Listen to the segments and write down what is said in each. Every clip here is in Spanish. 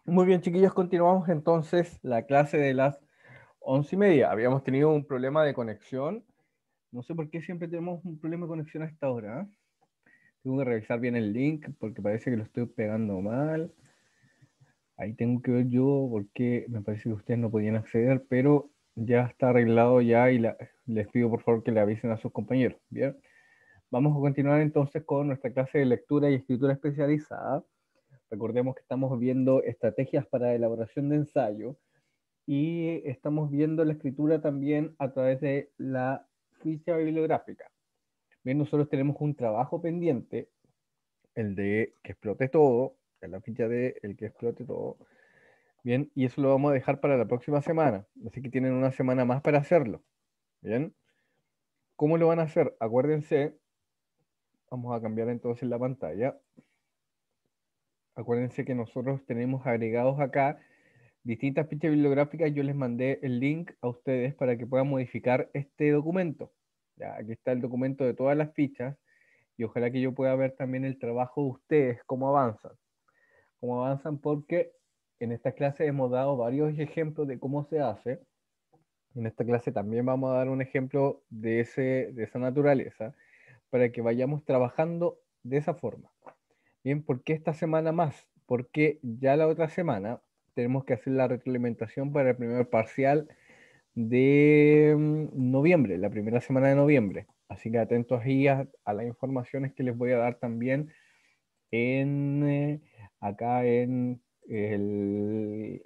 Muy bien, chiquillos, continuamos entonces la clase de las 11:30. Habíamos tenido un problema de conexión. No sé por qué siempre tenemos un problema de conexión a esta hora. Tengo que revisar bien el link porque parece que lo estoy pegando mal. Ahí tengo que ver yo porque me parece que ustedes no podían acceder, pero ya está arreglado ya y les pido por favor que le avisen a sus compañeros. Bien, vamos a continuar entonces con nuestra clase de lectura y escritura especializada. Recordemos que estamos viendo estrategias para elaboración de ensayo. Y estamos viendo la escritura también a través de la ficha bibliográfica. Bien, nosotros tenemos un trabajo pendiente, el de que explote todo, en la ficha de el que explote todo. Bien, y eso lo vamos a dejar para la próxima semana. Así que tienen una semana más para hacerlo. Bien, ¿cómo lo van a hacer? Acuérdense, vamos a cambiar entonces la pantalla. Acuérdense que nosotros tenemos agregados acá distintas fichas bibliográficas. Yo les mandé el link a ustedes para que puedan modificar este documento. Ya, aquí está el documento de todas las fichas y ojalá que yo pueda ver también el trabajo de ustedes, cómo avanzan porque en esta clase hemos dado varios ejemplos de cómo se hace. En esta clase también vamos a dar un ejemplo de esa naturaleza para que vayamos trabajando de esa forma. Bien, ¿por qué esta semana más? Porque ya la otra semana tenemos que hacer la retroalimentación para el primer parcial de noviembre, la primera semana de noviembre. Así que atentos ahí a las informaciones que les voy a dar también en, acá en el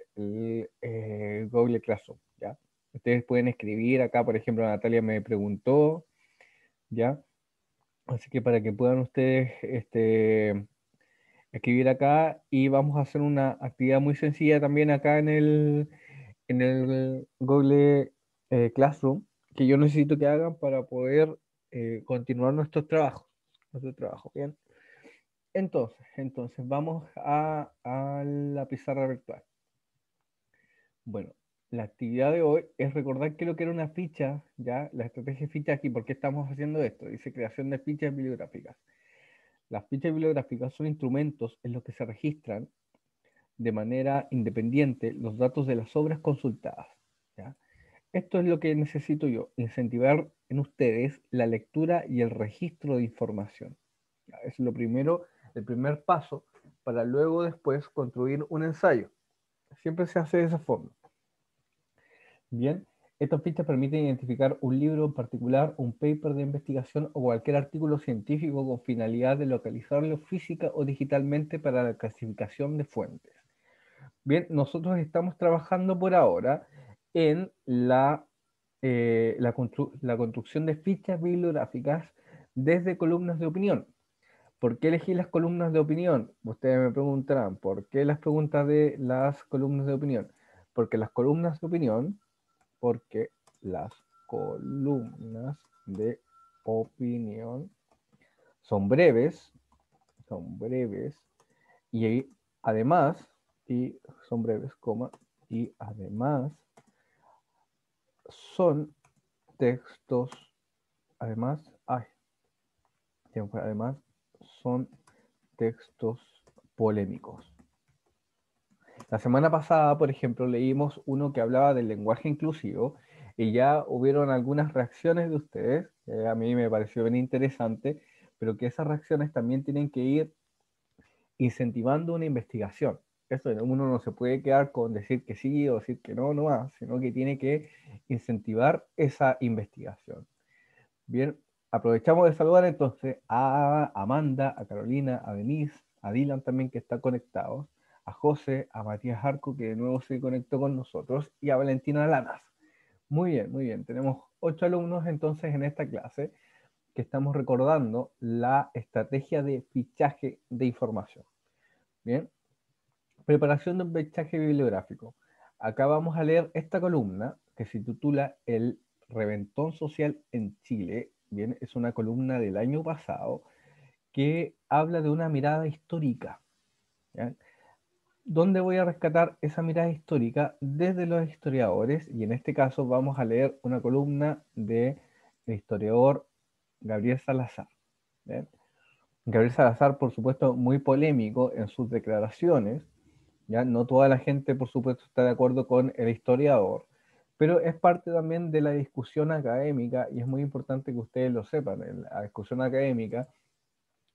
Google Classroom, ¿ya? Ustedes pueden escribir acá, por ejemplo, Natalia me preguntó, ¿ya? Así que para que puedan ustedes escribir acá y vamos a hacer una actividad muy sencilla también acá en el Google Classroom que yo necesito que hagan para poder continuar nuestro trabajo, ¿bien? Entonces vamos a la pizarra virtual. Bueno, la actividad de hoy es recordar qué es lo que era una ficha, ¿ya? La estrategia de ficha aquí, ¿por qué estamos haciendo esto? Dice creación de fichas bibliográficas. Las fichas bibliográficas son instrumentos en los que se registran de manera independiente los datos de las obras consultadas, ¿ya? Esto es lo que necesito yo, incentivar en ustedes la lectura y el registro de información. ¿Ya? Es lo primero, el primer paso para luego después construir un ensayo. Siempre se hace de esa forma. Bien, estas fichas permiten identificar un libro en particular, un paper de investigación o cualquier artículo científico con finalidad de localizarlo física o digitalmente para la clasificación de fuentes. Bien, nosotros estamos trabajando por ahora en la construcción de fichas bibliográficas desde columnas de opinión. ¿Por qué elegí las columnas de opinión? Ustedes me preguntarán, ¿por qué las preguntas de las columnas de opinión? Porque las columnas de opinión, porque las columnas de opinión son breves y además, y son breves, coma, y además son textos, además, además son textos polémicos. La semana pasada, por ejemplo, leímos uno que hablaba del lenguaje inclusivo y ya hubieron algunas reacciones de ustedes, que a mí me pareció bien interesante, pero que esas reacciones también tienen que ir incentivando una investigación. Eso uno no se puede quedar con decir que sí o decir que no, no más, sino que tiene que incentivar esa investigación. Bien, aprovechamos de saludar entonces a Amanda, a Carolina, a Denise, a Dylan también que está conectado, a José, a Matías Arco que de nuevo se conectó con nosotros y a Valentina Lanas. Muy bien, muy bien. Tenemos 8 alumnos entonces en esta clase que estamos recordando la estrategia de fichaje de información. Bien, preparación de un fichaje bibliográfico. Acá vamos a leer esta columna que se titula El reventón social en Chile. Bien, es una columna del año pasado que habla de una mirada histórica. ¿Ya? ¿Dónde voy a rescatar esa mirada histórica? Desde los historiadores, y en este caso vamos a leer una columna del historiador Gabriel Salazar. ¿Bien? Gabriel Salazar, por supuesto, muy polémico en sus declaraciones, ¿ya? No toda la gente, por supuesto, está de acuerdo con el historiador, pero es parte también de la discusión académica y es muy importante que ustedes lo sepan. En la discusión académica,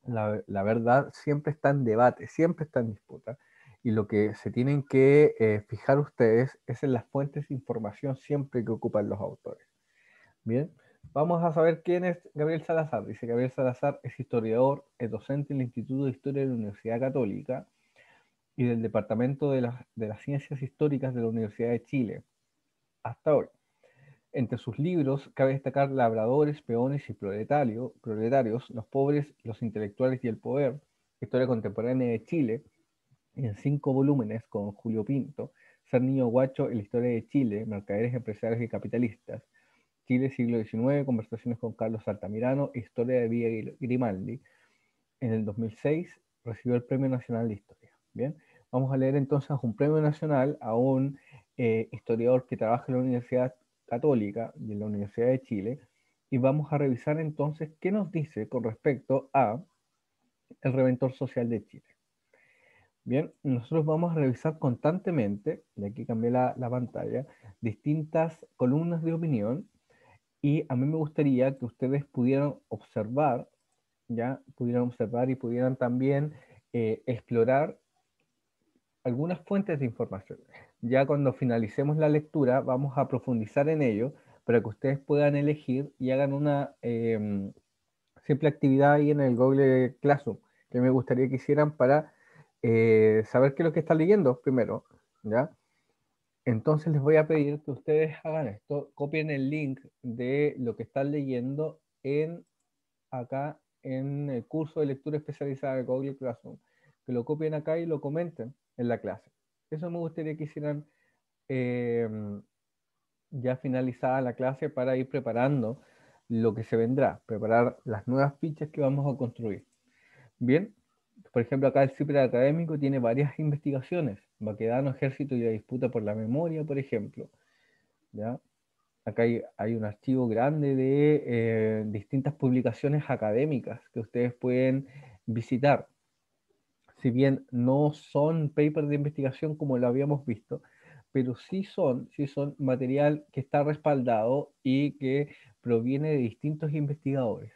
la verdad siempre está en debate, siempre está en disputa. Y lo que se tienen que fijar ustedes es en las fuentes de información siempre que ocupan los autores. Bien, vamos a saber quién es Gabriel Salazar. Dice: Gabriel Salazar es historiador, es docente en el Instituto de Historia de la Universidad Católica y del Departamento de las Ciencias Históricas de la Universidad de Chile, hasta hoy. Entre sus libros cabe destacar Labradores, Peones y Proletarios, Los Pobres, los Intelectuales y el Poder, Historia Contemporánea de Chile, en 5 volúmenes con Julio Pinto, Ser Niño Guacho en la Historia de Chile, Mercaderes, Empresarios y Capitalistas, Chile, siglo XIX, Conversaciones con Carlos Altamirano, Historia de Villa Grimaldi. En el 2006 recibió el Premio Nacional de Historia. Bien, vamos a leer entonces un premio nacional a un historiador que trabaja en la Universidad Católica y en la Universidad de Chile, y vamos a revisar entonces qué nos dice con respecto a el Reventor Social de Chile. Bien, nosotros vamos a revisar constantemente, y aquí cambié la pantalla, distintas columnas de opinión, y a mí me gustaría que ustedes pudieran observar, ya pudieran observar y pudieran también explorar algunas fuentes de información. Ya cuando finalicemos la lectura vamos a profundizar en ello para que ustedes puedan elegir y hagan una simple actividad ahí en el Google Classroom que me gustaría que hicieran para saber qué es lo que están leyendo primero, ¿ya? Entonces les voy a pedir que ustedes hagan esto, copien el link de lo que están leyendo acá en el curso de lectura especializada de Google Classroom, que lo copien acá y lo comenten en la clase. Eso me gustaría que hicieran eh, ya finalizada la clase para ir preparando lo que se vendrá, preparar las nuevas fichas que vamos a construir. Bien, por ejemplo, acá el CIPRE académico tiene varias investigaciones, Baquedano, Ejército y la disputa por la memoria, por ejemplo, ¿ya? Acá hay un archivo grande de distintas publicaciones académicas que ustedes pueden visitar. Si bien no son papers de investigación como lo habíamos visto, pero sí son material que está respaldado y que proviene de distintos investigadores.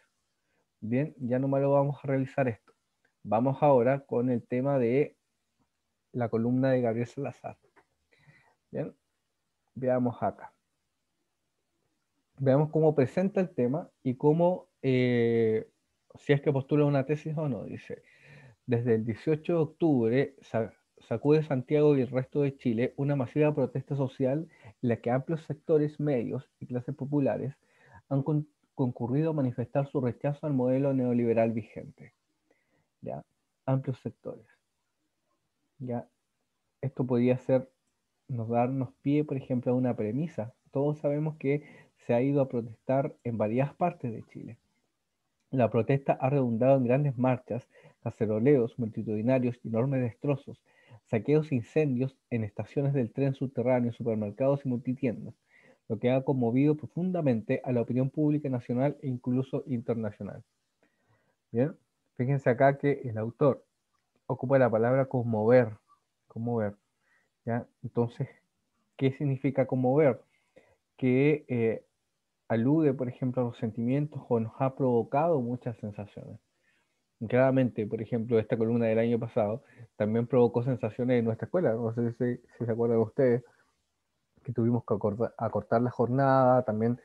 Bien, ya no me lo vamos a revisar esto. Vamos ahora con el tema de la columna de Gabriel Salazar. Bien, veamos acá. Veamos cómo presenta el tema y cómo, si es que postula una tesis o no. Dice: desde el 18 de octubre sacude Santiago y el resto de Chile una masiva protesta social en la que amplios sectores medios y clases populares han concurrido a manifestar su rechazo al modelo neoliberal vigente. ¿Ya? Amplios sectores. ¿Ya? Esto podría ser, darnos pie, por ejemplo, a una premisa. Todos sabemos que se ha ido a protestar en varias partes de Chile. La protesta ha redundado en grandes marchas, caceroleos multitudinarios y enormes destrozos, saqueos e incendios en estaciones del tren subterráneo, supermercados y multitiendas, lo que ha conmovido profundamente a la opinión pública nacional e incluso internacional. Bien, fíjense acá que el autor ocupa la palabra conmover, conmover, ¿ya? Entonces, ¿qué significa conmover? Que alude, por ejemplo, a los sentimientos o nos ha provocado muchas sensaciones. Claramente, por ejemplo, esta columna del año pasado también provocó sensaciones en nuestra escuela. No sé si se acuerdan ustedes que tuvimos que acortar la jornada, también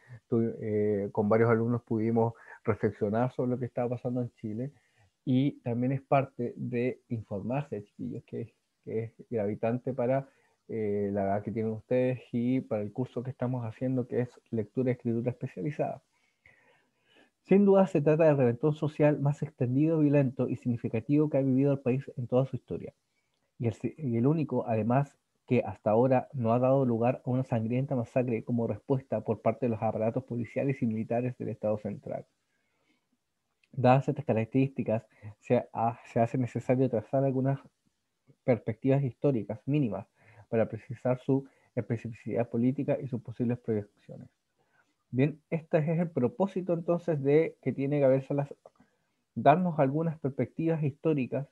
con varios alumnos pudimos reflexionar sobre lo que estaba pasando en Chile y también es parte de informarse, chiquillos, que es gravitante para la edad que tienen ustedes y para el curso que estamos haciendo, que es lectura y escritura especializada. Sin duda se trata del reventón social más extendido, violento y significativo que ha vivido el país en toda su historia. Y el único, además, que hasta ahora no ha dado lugar a una sangrienta masacre como respuesta por parte de los aparatos policiales y militares del Estado central. Dadas estas características, se hace necesario trazar algunas perspectivas históricas mínimas para precisar su especificidad política y sus posibles proyecciones. Bien, este es el propósito entonces de que tiene Gabriel Salazar, darnos algunas perspectivas históricas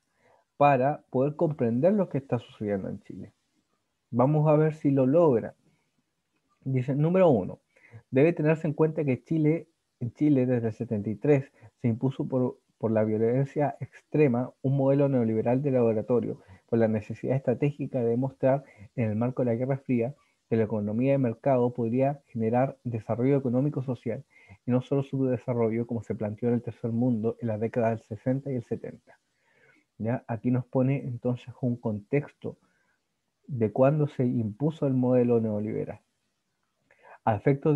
para poder comprender lo que está sucediendo en Chile. Vamos a ver si lo logra. Dice, número 1, debe tenerse en cuenta que en Chile desde el 73 se impuso por la violencia extrema un modelo neoliberal de laboratorio, por la necesidad estratégica de demostrar en el marco de la Guerra Fría que la economía de mercado podría generar desarrollo económico-social y no solo subdesarrollo como se planteó en el tercer mundo en las décadas del 60 y el 70. ¿Ya? Aquí nos pone entonces un contexto de cuándo se impuso el modelo neoliberal. A efectos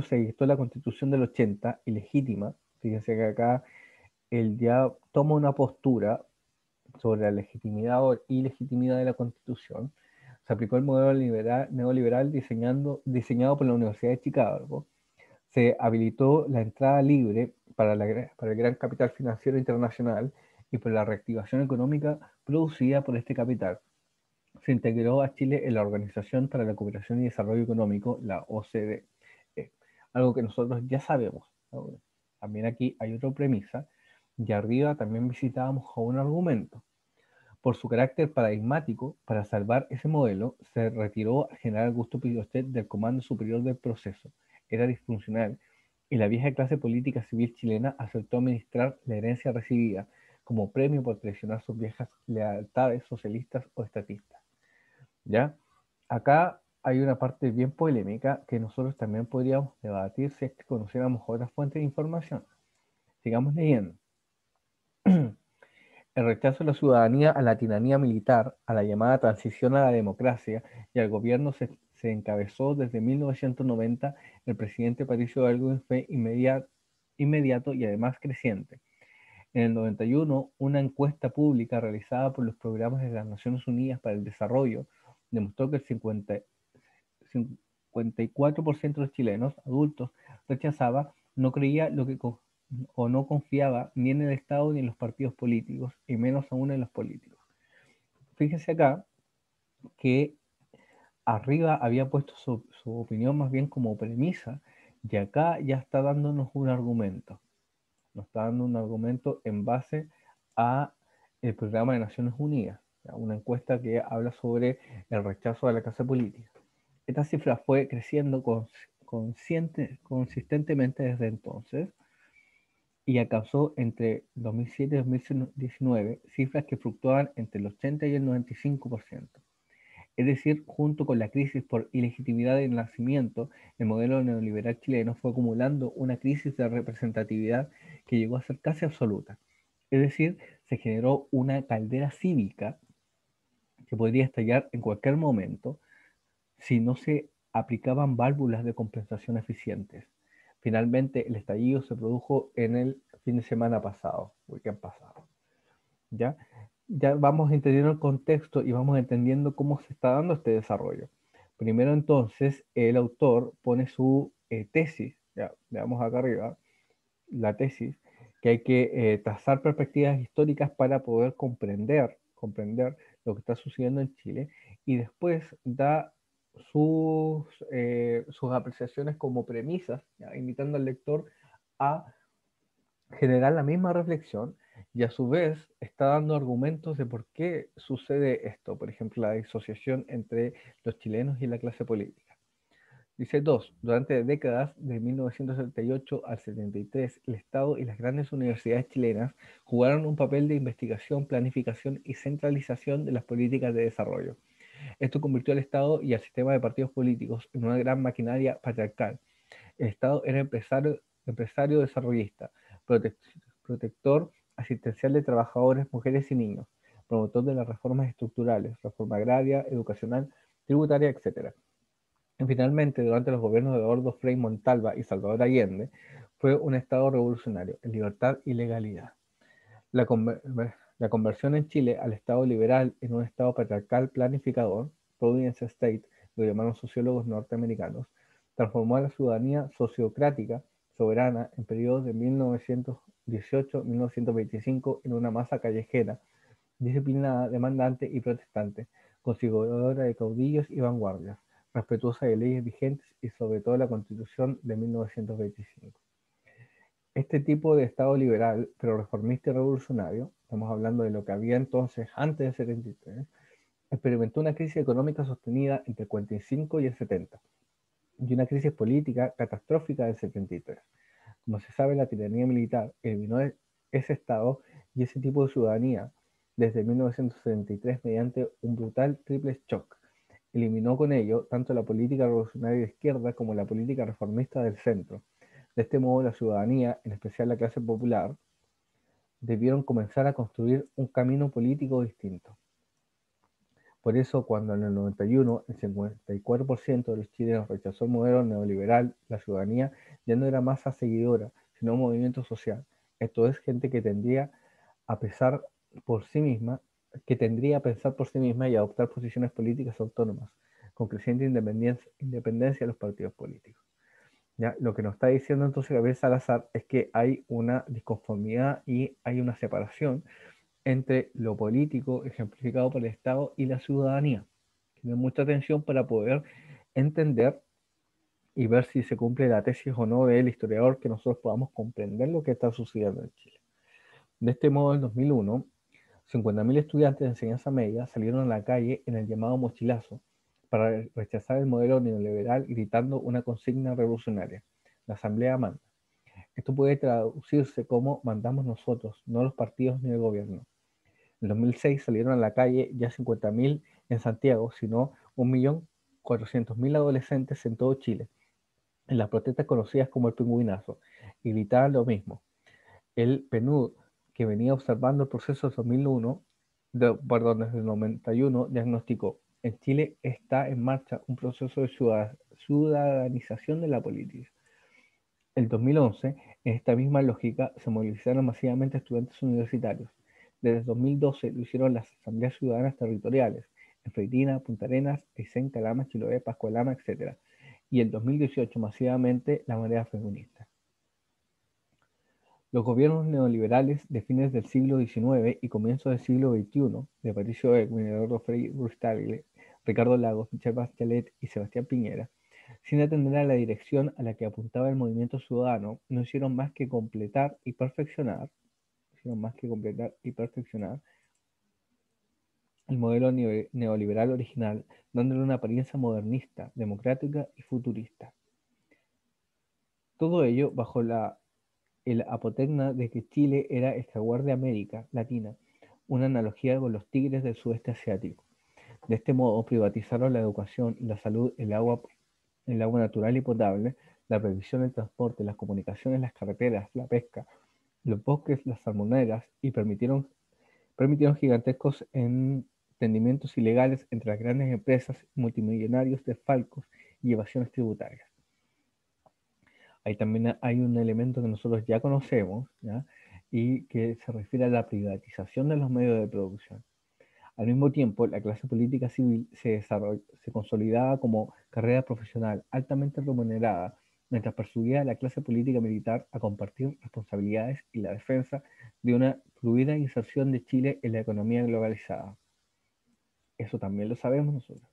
se dictó la Constitución del 80, ilegítima. Fíjense que acá él ya toma una postura sobre la legitimidad o ilegitimidad de la Constitución. Se aplicó el modelo neoliberal diseñado por la Universidad de Chicago. Se habilitó la entrada libre para el gran capital financiero internacional y por la reactivación económica producida por este capital. Se integró a Chile en la Organización para la Cooperación y Desarrollo Económico, la OCDE, algo que nosotros ya sabemos, ¿no? También aquí hay otra premisa, y arriba también visitábamos a un argumento. Por su carácter paradigmático, para salvar ese modelo, se retiró al general Augusto Pinochet del comando superior del proceso. Era disfuncional y la vieja clase política civil chilena aceptó administrar la herencia recibida como premio por traicionar sus viejas lealtades socialistas o estatistas. ¿Ya? Acá hay una parte bien polémica que nosotros también podríamos debatir si es que conociéramos otras fuentes de información. Sigamos leyendo. El rechazo de la ciudadanía a la tiranía militar, a la llamada transición a la democracia y al gobierno se encabezó desde 1990. El presidente Patricio Aylwin fue inmediato y además creciente. En el 91, una encuesta pública realizada por los programas de las Naciones Unidas para el Desarrollo demostró que el 54% de los chilenos adultos rechazaba, no creía o no confiaba ni en el Estado ni en los partidos políticos, y menos aún en los políticos. Fíjese acá que arriba había puesto su opinión más bien como premisa, y acá ya está dándonos un argumento. Nos está dando un argumento en base a el programa de Naciones Unidas, una encuesta que habla sobre el rechazo a la clase política. Esta cifra fue creciendo consistentemente desde entonces y alcanzó entre 2007 y 2019 cifras que fluctuaban entre el 80 y el 95%. Es decir, junto con la crisis por ilegitimidad del nacimiento, el modelo neoliberal chileno fue acumulando una crisis de representatividad que llegó a ser casi absoluta. Es decir, se generó una caldera cívica que podría estallar en cualquier momento si no se aplicaban válvulas de compensación eficientes. Finalmente, el estallido se produjo en el fin de semana pasado, weekend pasado. ¿Ya? Ya vamos entendiendo el contexto y vamos entendiendo cómo se está dando este desarrollo. Primero entonces, el autor pone su tesis, ya, veamos acá arriba, la tesis, que hay que trazar perspectivas históricas para poder comprender lo que está sucediendo en Chile, y después da sus apreciaciones como premisas, ¿ya? Invitando al lector a generar la misma reflexión, y a su vez está dando argumentos de por qué sucede esto, por ejemplo, la disociación entre los chilenos y la clase política. Dice 2. Durante décadas de 1978 al 73, el Estado y las grandes universidades chilenas jugaron un papel de investigación, planificación y centralización de las políticas de desarrollo. Esto convirtió al Estado y al sistema de partidos políticos en una gran maquinaria patriarcal. El Estado era empresario desarrollista, protector asistencial de trabajadores, mujeres y niños, promotor de las reformas estructurales, reforma agraria, educacional, tributaria, etc. Y finalmente, durante los gobiernos de Eduardo Frei Montalva y Salvador Allende, fue un Estado revolucionario, en libertad y legalidad. La, la conversión en Chile al Estado liberal en un Estado patriarcal planificador, Providence State, lo llamaron sociólogos norteamericanos, transformó a la ciudadanía sociocrática soberana en periodos de 1918-1925 en una masa callejera, disciplinada, demandante y protestante, conciliadora de caudillos y vanguardias, respetuosa de leyes vigentes y sobre todo la Constitución de 1925. Este tipo de Estado liberal, pero reformista y revolucionario, estamos hablando de lo que había entonces antes del 73, experimentó una crisis económica sostenida entre el 45 y el 70, y una crisis política catastrófica del 73. Como se sabe, la tiranía militar eliminó ese Estado y ese tipo de ciudadanía desde 1973 mediante un brutal triple shock. Eliminó con ello tanto la política revolucionaria de izquierda como la política reformista del centro. De este modo, la ciudadanía, en especial la clase popular, debieron comenzar a construir un camino político distinto. Por eso, cuando en el 91 el 54% de los chilenos rechazó el modelo neoliberal, la ciudadanía ya no era masa seguidora, sino un movimiento social. Esto es gente que tendría a pensar por sí misma, que tendría a pensar por sí misma y adoptar posiciones políticas autónomas, con creciente independencia de los partidos políticos. ¿Ya? Lo que nos está diciendo entonces Gabriel Salazar es que hay una disconformidad y hay una separación entre lo político ejemplificado por el Estado y la ciudadanía. Tiene mucha atención para poder entender y ver si se cumple la tesis o no del historiador, que nosotros podamos comprender lo que está sucediendo en Chile. De este modo, en 2001, 50.000 estudiantes de enseñanza media salieron a la calle en el llamado mochilazo para rechazar el modelo neoliberal, gritando una consigna revolucionaria: la asamblea manda. Esto puede traducirse como mandamos nosotros, no los partidos ni el gobierno. En 2006 salieron a la calle ya 50.000 en Santiago, sino 1.400.000 adolescentes en todo Chile, en las protestas conocidas como el Pingüinazo, y gritaban lo mismo. El PNUD, que venía observando el proceso desde 2001, desde el 91, diagnosticó: en Chile está en marcha un proceso de ciudadanización de la política. En 2011, en esta misma lógica, se movilizaron masivamente estudiantes universitarios. Desde 2012 lo hicieron las asambleas ciudadanas territoriales, en Freitina, Punta Arenas, Aysén, Calama, Chiloé, Pascualama, etc. Y en 2018 masivamente la marea feminista. Los gobiernos neoliberales de fines del siglo XIX y comienzos del siglo XXI, de Patricio Aylwin, Eduardo Frei Ruiz-Tagle, Ricardo Lagos, Michelle Bachelet y Sebastián Piñera, sin atender a la dirección a la que apuntaba el movimiento ciudadano, no hicieron más que completar y perfeccionar el modelo neoliberal original, dándole una apariencia modernista, democrática y futurista. Todo ello bajo el apotegma de que Chile era el jaguar de América Latina, una analogía con los tigres del sudeste asiático. De este modo, privatizaron la educación, la salud, el agua natural y potable, la previsión, el transporte, las comunicaciones, las carreteras, la pesca, los bosques, las salmoneras, y permitieron gigantescos entendimientos ilegales entre las grandes empresas multimillonarios, desfalcos y evasiones tributarias. Ahí también hay un elemento que nosotros ya conocemos, ¿ya? Y que se refiere a la privatización de los medios de producción. Al mismo tiempo, la clase política civil se consolidaba como carrera profesional altamente remunerada, mientras perseguía a la clase política militar a compartir responsabilidades y la defensa de una fluida inserción de Chile en la economía globalizada. Eso también lo sabemos nosotros,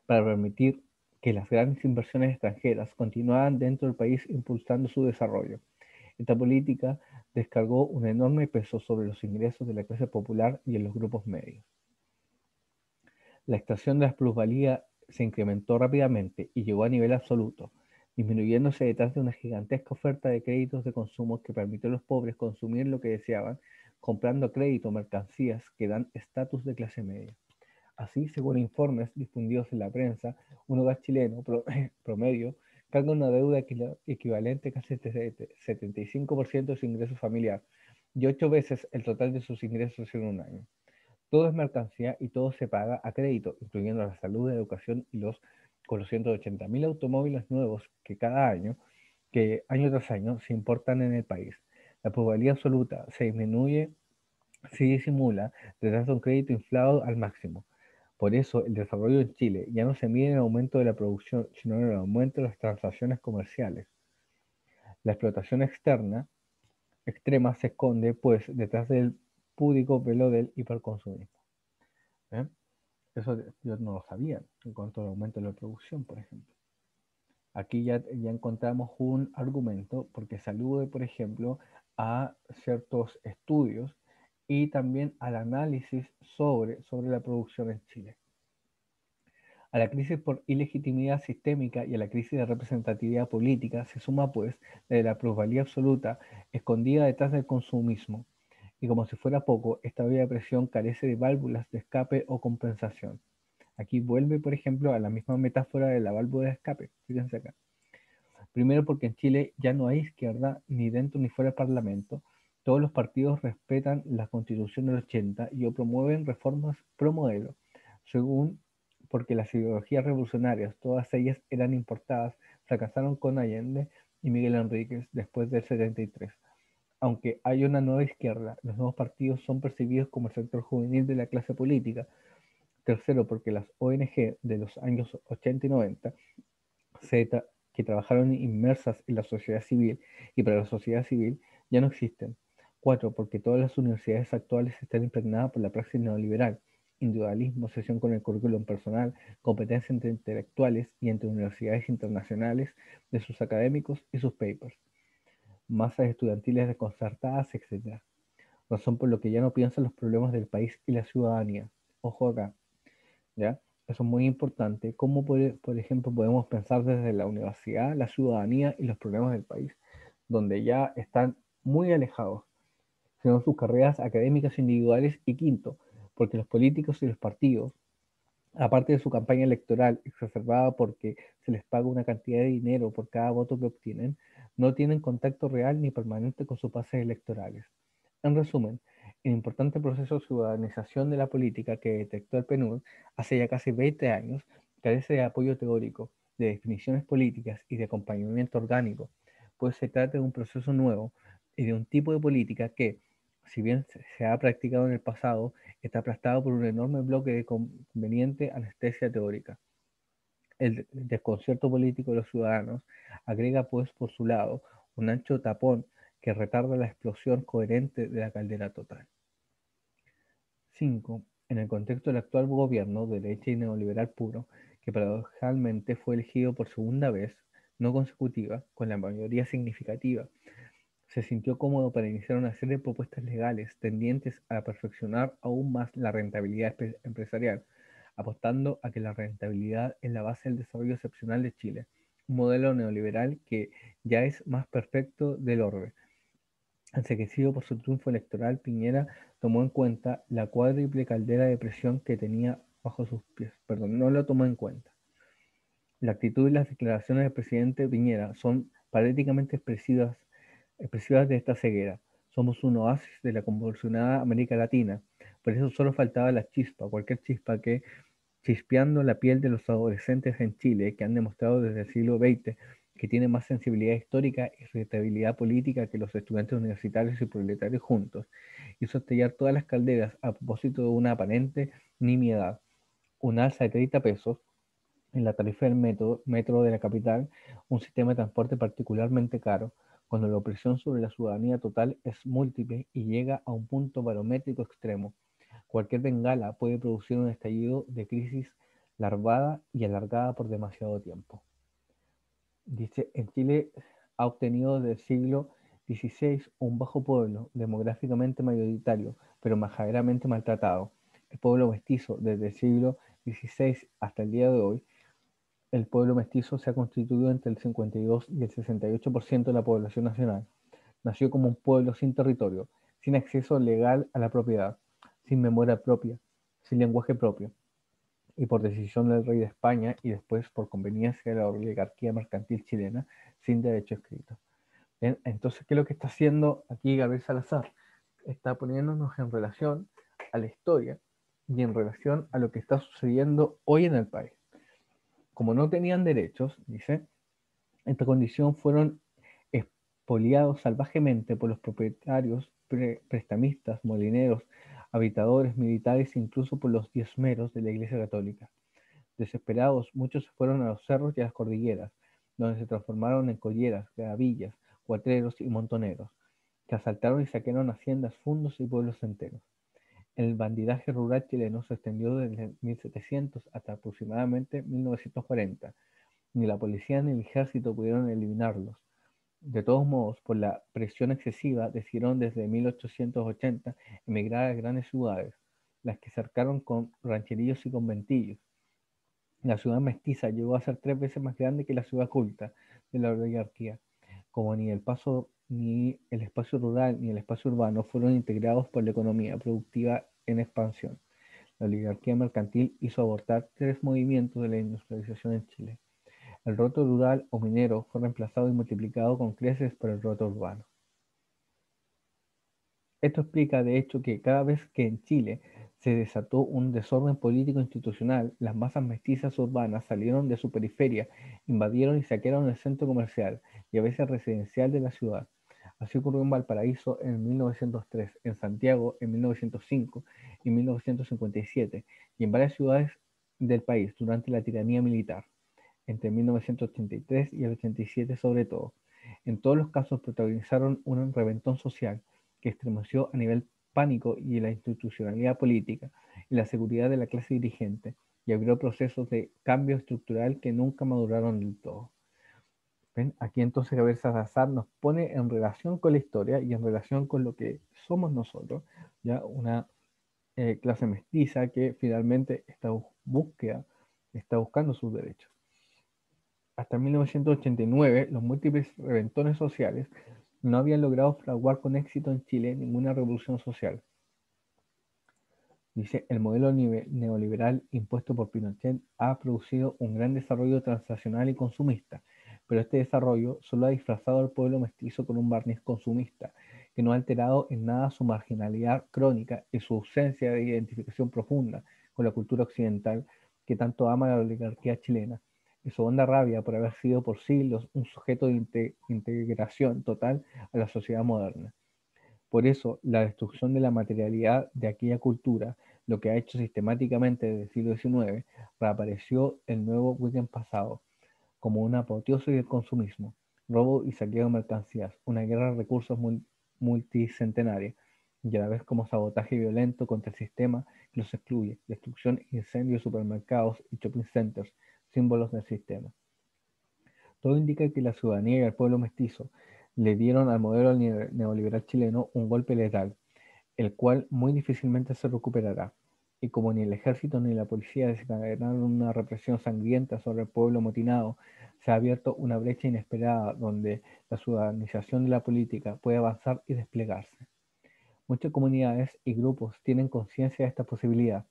para permitir que las grandes inversiones extranjeras continuaran dentro del país impulsando su desarrollo. Esta política descargó un enorme peso sobre los ingresos de la clase popular y en los grupos medios. La extracción de las plusvalías se incrementó rápidamente y llegó a nivel absoluto, disminuyéndose detrás de una gigantesca oferta de créditos de consumo que permitió a los pobres consumir lo que deseaban, comprando a crédito mercancías que dan estatus de clase media. Así, según informes difundidos en la prensa, un hogar chileno promedio carga una deuda equivalente a casi el 75% de su ingreso familiar y 8 veces el total de sus ingresos en un año. Todo es mercancía y todo se paga a crédito, incluyendo la salud, la educación y los 480.000 automóviles nuevos que año tras año se importan en el país. La probabilidad absoluta se disimula detrás de un crédito inflado al máximo. Por eso, el desarrollo en Chile ya no se mide en el aumento de la producción, sino en el aumento de las transacciones comerciales. La explotación extrema se esconde, pues, detrás del púdico velo del hiperconsumismo. ¿Eh? Eso yo no lo sabía en cuanto al aumento de la producción, por ejemplo. Aquí ya encontramos un argumento porque se alude, por ejemplo, a ciertos estudios y también al análisis sobre la producción en Chile. A la crisis por ilegitimidad sistémica y a la crisis de representatividad política se suma, pues, la de la plusvalía absoluta escondida detrás del consumismo. Y como si fuera poco, esta vía de presión carece de válvulas de escape o compensación. Aquí vuelve, por ejemplo, a la misma metáfora de la válvula de escape. Fíjense acá. Primero porque en Chile ya no hay izquierda ni dentro ni fuera del Parlamento. Todos los partidos respetan la Constitución del 80 y o promueven reformas pro modelo. Según porque las ideologías revolucionarias, todas ellas eran importadas, fracasaron con Allende y Miguel Enríquez después del 73. Aunque hay una nueva izquierda, los nuevos partidos son percibidos como el sector juvenil de la clase política. Tercero, porque las ONG de los años 80 y 90 Z que trabajaron inmersas en la sociedad civil y para la sociedad civil ya no existen. Cuatro, porque todas las universidades actuales están impregnadas por la praxis neoliberal, individualismo, obsesión con el currículum personal, competencia entre intelectuales y entre universidades internacionales de sus académicos y sus papers, masas estudiantiles desconcertadas, etc. Razón por lo que ya no piensan los problemas del país y la ciudadanía. Ojo acá, ¿ya? Eso es muy importante. ¿Cómo, por ejemplo, podemos pensar desde la universidad, la ciudadanía y los problemas del país, donde ya están muy alejados, sino sus carreras académicas individuales? Y quinto, porque los políticos y los partidos, aparte de su campaña electoral exacerbada porque se les paga una cantidad de dinero por cada voto que obtienen, no tienen contacto real ni permanente con sus bases electorales. En resumen, el importante proceso de ciudadanización de la política que detectó el PNUD hace ya casi 20 años carece de apoyo teórico, de definiciones políticas y de acompañamiento orgánico, pues se trata de un proceso nuevo y de un tipo de política que, si bien se ha practicado en el pasado, está aplastado por un enorme bloque de conveniente anestesia teórica. El desconcierto político de los ciudadanos agrega, pues, por su lado, un ancho tapón que retarda la explosión coherente de la caldera total. 5. En el contexto del actual gobierno de derecha y neoliberal puro, que paradojalmente fue elegido por segunda vez, no consecutiva, con la mayoría significativa, se sintió cómodo para iniciar una serie de propuestas legales tendientes a perfeccionar aún más la rentabilidad empresarial, apostando a que la rentabilidad es la base del desarrollo excepcional de Chile, un modelo neoliberal que ya es más perfecto del orbe. Enseguecido por su triunfo electoral, Piñera tomó en cuenta la cuádruple caldera de presión que tenía bajo sus pies. Perdón, no lo tomó en cuenta. La actitud y las declaraciones del presidente Piñera son patéticamente expresivas de esta ceguera. Somos un oasis de la convulsionada América Latina. Por eso solo faltaba la chispa, cualquier chispa que, chispeando la piel de los adolescentes en Chile, que han demostrado desde el siglo XX que tienen más sensibilidad histórica y rentabilidad política que los estudiantes universitarios y proletarios juntos, hizo estallar todas las calderas a propósito de una aparente nimiedad. Un alza de 30 pesos en la tarifa del metro de la capital, un sistema de transporte particularmente caro, cuando la opresión sobre la ciudadanía total es múltiple y llega a un punto barométrico extremo. Cualquier bengala puede producir un estallido de crisis larvada y alargada por demasiado tiempo. Dice, en Chile ha obtenido desde el siglo XVI un bajo pueblo, demográficamente mayoritario, pero majaderamente maltratado. El pueblo mestizo, desde el siglo XVI hasta el día de hoy, el pueblo mestizo se ha constituido entre el 52 y el 68% de la población nacional. Nació como un pueblo sin territorio, sin acceso legal a la propiedad, sin memoria propia, sin lenguaje propio, y por decisión del rey de España y después por conveniencia de la oligarquía mercantil chilena, sin derecho escrito. Bien, entonces, ¿qué es lo que está haciendo aquí Gabriel Salazar? Está poniéndonos en relación a la historia y en relación a lo que está sucediendo hoy en el país. Como no tenían derechos, dice, esta condición fueron expoliados salvajemente por los propietarios, prestamistas, molineros, habitadores, militares e incluso por los diezmeros de la Iglesia Católica. Desesperados, muchos se fueron a los cerros y a las cordilleras, donde se transformaron en colleras, gavillas, cuatreros y montoneros, que asaltaron y saquearon haciendas, fundos y pueblos enteros. El bandidaje rural chileno se extendió desde 1700 hasta aproximadamente 1940, Ni la policía ni el ejército pudieron eliminarlos. De todos modos, por la presión excesiva, decidieron desde 1880 emigrar a grandes ciudades, las que cercaron con rancheríos y conventillos. La ciudad mestiza llegó a ser 3 veces más grande que la ciudad culta de la oligarquía. Como ni el paso, ni el espacio rural ni el espacio urbano fueron integrados por la economía productiva en expansión, la oligarquía mercantil hizo abortar 3 movimientos de la industrialización en Chile. El roto rural o minero fue reemplazado y multiplicado con creces por el roto urbano. Esto explica, de hecho, que cada vez que en Chile se desató un desorden político institucional, las masas mestizas urbanas salieron de su periferia, invadieron y saquearon el centro comercial y a veces residencial de la ciudad. Así ocurrió en Valparaíso en 1903, en Santiago en 1905 y 1957, y en varias ciudades del país durante la tiranía militar, entre 1983 y el 87 sobre todo. En todos los casos protagonizaron un reventón social que estremeció a nivel pánico y la institucionalidad política y la seguridad de la clase dirigente y abrió procesos de cambio estructural que nunca maduraron del todo. ¿Ven? Aquí entonces Gabriel Salazar nos pone en relación con la historia y en relación con lo que somos nosotros, ya una clase mestiza que finalmente está buscando sus derechos. Hasta 1989, los múltiples reventones sociales no habían logrado fraguar con éxito en Chile ninguna revolución social. Dice, el modelo neoliberal impuesto por Pinochet ha producido un gran desarrollo transnacional y consumista, pero este desarrollo solo ha disfrazado al pueblo mestizo con un barniz consumista, que no ha alterado en nada su marginalidad crónica y su ausencia de identificación profunda con la cultura occidental que tanto ama la oligarquía chilena, y su honda rabia por haber sido por siglos un sujeto de integración total a la sociedad moderna. Por eso, la destrucción de la materialidad de aquella cultura, lo que ha hecho sistemáticamente desde el siglo XIX, reapareció el nuevo weekend pasado, como una apoteosis del consumismo, robo y saqueo de mercancías, una guerra de recursos multicentenaria, y a la vez como sabotaje violento contra el sistema que los excluye, destrucción e incendio de supermercados y shopping centers, símbolos del sistema. Todo indica que la ciudadanía y el pueblo mestizo le dieron al modelo neoliberal chileno un golpe letal, el cual muy difícilmente se recuperará. Y como ni el ejército ni la policía desencadenaron una represión sangrienta sobre el pueblo amotinado, se ha abierto una brecha inesperada donde la ciudadanización de la política puede avanzar y desplegarse. Muchas comunidades y grupos tienen conciencia de esta posibilidad.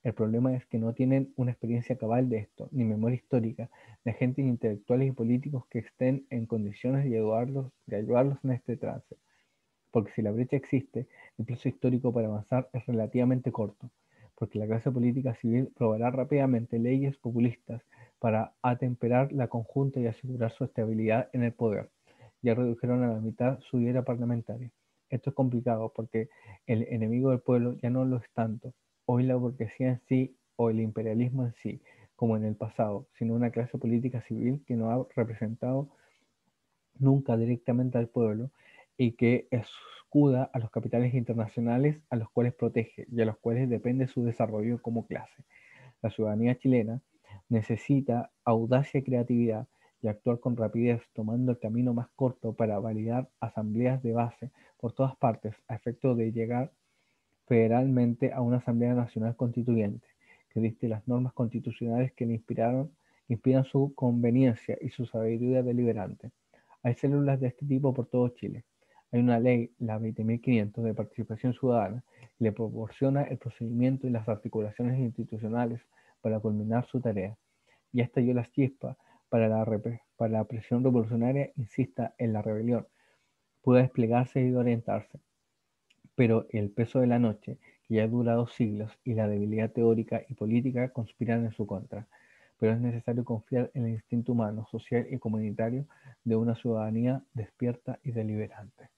El problema es que no tienen una experiencia cabal de esto, ni memoria histórica, de agentes intelectuales y políticos que estén en condiciones de ayudarlos en este trance. Porque si la brecha existe, el plazo histórico para avanzar es relativamente corto, porque la clase política civil probará rápidamente leyes populistas para atemperar la conjunta y asegurar su estabilidad en el poder. Ya redujeron a la mitad su dieta parlamentaria. Esto es complicado porque el enemigo del pueblo ya no lo es tanto, hoy la burguesía en sí o el imperialismo en sí, como en el pasado, sino una clase política civil que no ha representado nunca directamente al pueblo y que escuda a los capitales internacionales a los cuales protege y a los cuales depende su desarrollo como clase. La ciudadanía chilena necesita audacia y creatividad y actuar con rapidez, tomando el camino más corto para validar asambleas de base por todas partes, a efecto de llegar federalmente a una Asamblea Nacional Constituyente, que dicte las normas constitucionales que le inspiran su conveniencia y su sabiduría deliberante. Hay células de este tipo por todo Chile. Hay una ley, la 20.500 de participación ciudadana, que le proporciona el procedimiento y las articulaciones institucionales para culminar su tarea. Ya estalló la chispa para la presión revolucionaria insista en la rebelión, pueda desplegarse y orientarse. Pero el peso de la noche, que ya ha durado siglos, y la debilidad teórica y política conspiran en su contra. Pero es necesario confiar en el instinto humano, social y comunitario de una ciudadanía despierta y deliberante.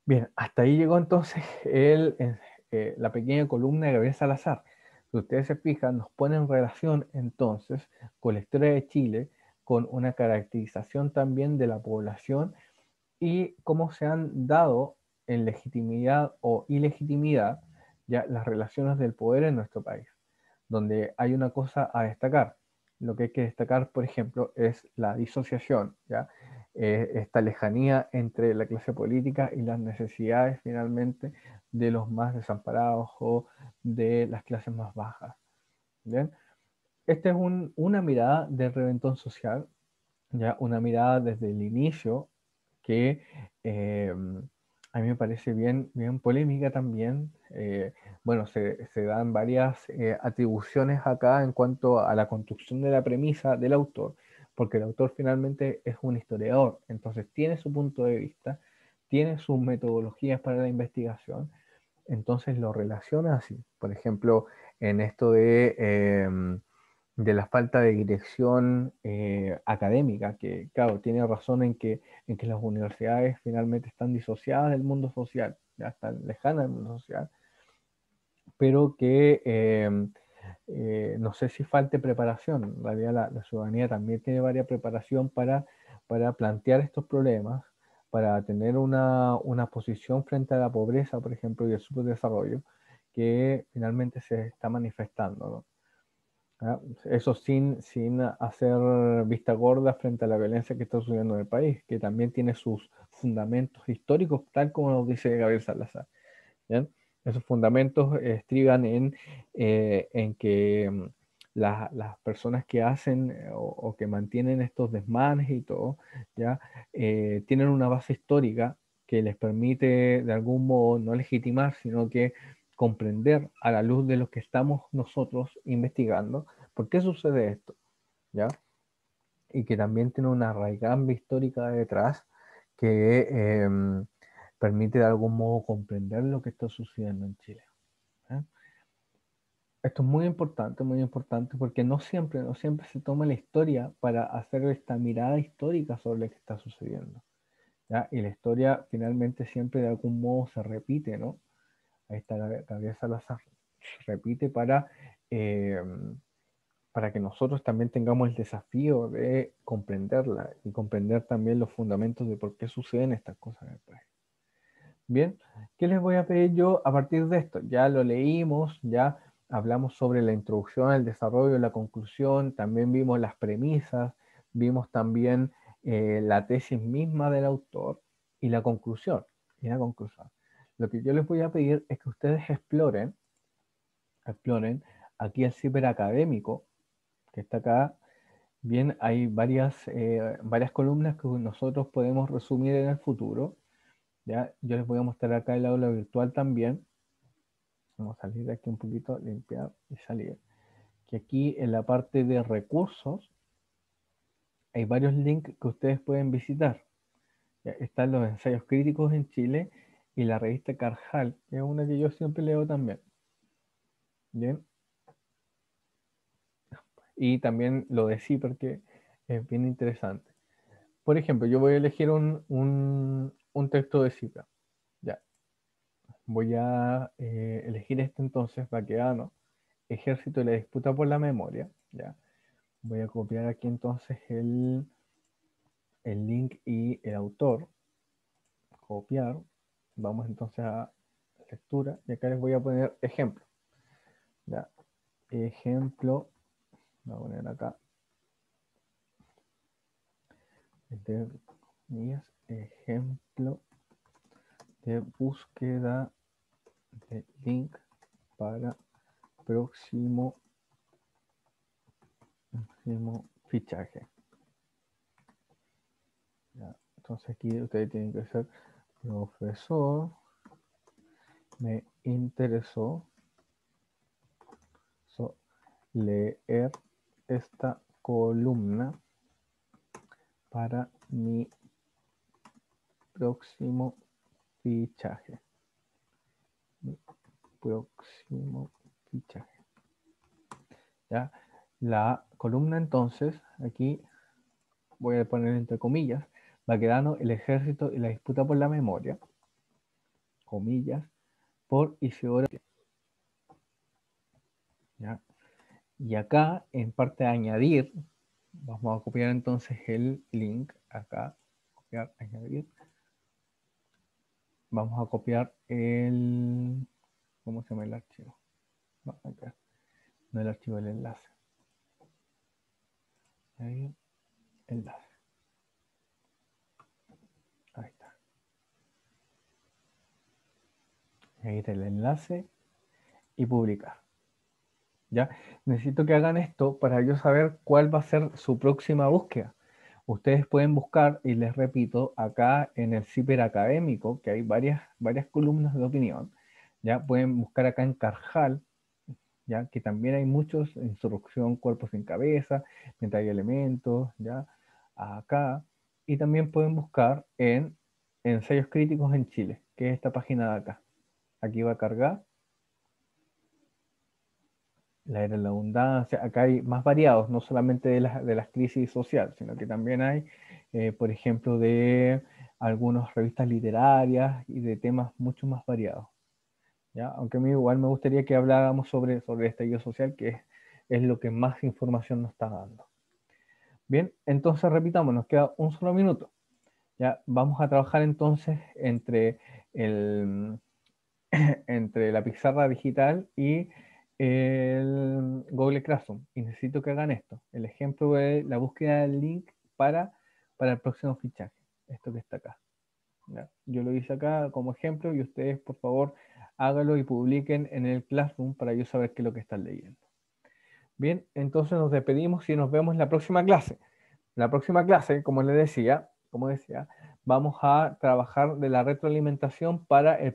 Bien, hasta ahí llegó entonces la pequeña columna de Gabriel Salazar. Si ustedes se fijan, nos pone en relación entonces con la historia de Chile, con una caracterización también de la población y cómo se han dado en legitimidad o ilegitimidad ya las relaciones del poder en nuestro país, donde hay una cosa a destacar, lo que hay que destacar, por ejemplo, es la disociación, ¿ya? Esta lejanía entre la clase política y las necesidades finalmente de los más desamparados o de las clases más bajas. ¿Bien? Esta es una mirada del reventón social, ya una mirada desde el inicio que eh, a mí me parece bien, bien polémica también. Bueno, se dan varias atribuciones acá en cuanto a la construcción de la premisa del autor, porque el autor finalmente es un historiador, entonces tiene su punto de vista, tiene sus metodologías para la investigación, entonces lo relaciona así. Por ejemplo, en esto de la falta de dirección académica, que claro, tiene razón en que las universidades finalmente están disociadas del mundo social, ya están lejanas del mundo social, pero que no sé si falte preparación. En realidad la ciudadanía también tiene varias preparación para plantear estos problemas, para tener una posición frente a la pobreza, por ejemplo, y el subdesarrollo, que finalmente se está manifestando, ¿no? ¿Ah? Eso sin hacer vista gorda frente a la violencia que está sucediendo en el país, que también tiene sus fundamentos históricos, tal como nos dice Gabriel Salazar. ¿Ya? Esos fundamentos estriban en que las personas que hacen o que mantienen estos desmanes y todo, ¿ya? Tienen una base histórica que les permite de algún modo no legitimar, sino que comprender a la luz de lo que estamos nosotros investigando, por qué sucede esto, ¿ya? Y que también tiene una raigambre histórica detrás que permite de algún modo comprender lo que está sucediendo en Chile. ¿Eh? Esto es muy importante, porque no siempre se toma la historia para hacer esta mirada histórica sobre lo que está sucediendo. ¿Ya? Y la historia finalmente siempre de algún modo se repite, ¿no? Ahí está Gabriel Salazar, se repite eh, para que nosotros también tengamos el desafío de comprenderla y comprender también los fundamentos de por qué suceden estas cosas en el país. Bien, ¿qué les voy a pedir yo a partir de esto? Ya lo leímos, ya hablamos sobre la introducción, el desarrollo, la conclusión, también vimos las premisas, vimos también la tesis misma del autor y la conclusión. Y la conclusión. Lo que yo les voy a pedir es que ustedes exploren aquí el ciberacadémico, que está acá. Bien, hay varias columnas que nosotros podemos resumir en el futuro. ¿Ya? Yo les voy a mostrar acá el aula virtual también. Vamos a salir de aquí un poquito, limpiar y salir. Que aquí en la parte de recursos hay varios links que ustedes pueden visitar. ¿Ya? Están los ensayos críticos en Chile y la revista Carjal, que es una que yo siempre leo también. Bien, y también lo de sí porque es bien interesante. Por ejemplo, yo voy a elegir un texto de cita. Ya, voy a elegir este entonces, Baquedano, Ejército de la disputa por la memoria. Ya, voy a copiar aquí entonces el link y el autor. Copiar. Vamos entonces a lectura y acá les voy a poner ejemplo. Ya, ejemplo, voy a poner acá, entre comillas, ejemplo de búsqueda de link para próximo fichaje. Ya, entonces aquí ustedes tienen que ser profesor, me interesó leer esta columna para mi próximo fichaje. Mi próximo fichaje. ¿Ya? La columna entonces, aquí voy a poner entre comillas, Baquedano, el ejército y la disputa por la memoria, comillas, por Isidoro. ¿Ya? Y acá, en parte de añadir, vamos a copiar entonces el link acá, copiar, añadir. Vamos a copiar ¿cómo se llama el archivo? No, acá, no el archivo, el enlace. Ahí, enlace. Ahí está. Ahí el enlace y publicar. ¿Ya? Necesito que hagan esto para yo saber cuál va a ser su próxima búsqueda. Ustedes pueden buscar, y les repito, acá en el CIPER académico, que hay varias columnas de opinión, ya pueden buscar acá en Carjal, ya que también hay muchos, instrucción cuerpo sin cabeza, mientras hay elementos, ya acá, y también pueden buscar en ensayos críticos en Chile, que es esta página de acá. Aquí va a cargar la era de la abundancia. Acá hay más variados, no solamente de las crisis sociales, sino que también hay, por ejemplo, de algunas revistas literarias y de temas mucho más variados. ¿Ya? Aunque a mí igual me gustaría que habláramos sobre estallido social, que es lo que más información nos está dando. Bien, entonces repitamos, nos queda un solo minuto. Ya vamos a trabajar entonces el, entre la pizarra digital y el Google Classroom. Y necesito que hagan esto. El ejemplo es la búsqueda del link para el próximo fichaje. Esto que está acá. ¿Ya? Yo lo hice acá como ejemplo y ustedes, por favor, háganlo y publiquen en el Classroom para yo saber qué es lo que están leyendo. Bien, entonces nos despedimos y nos vemos en la próxima clase. La próxima clase, como decía, vamos a trabajar de la retroalimentación para el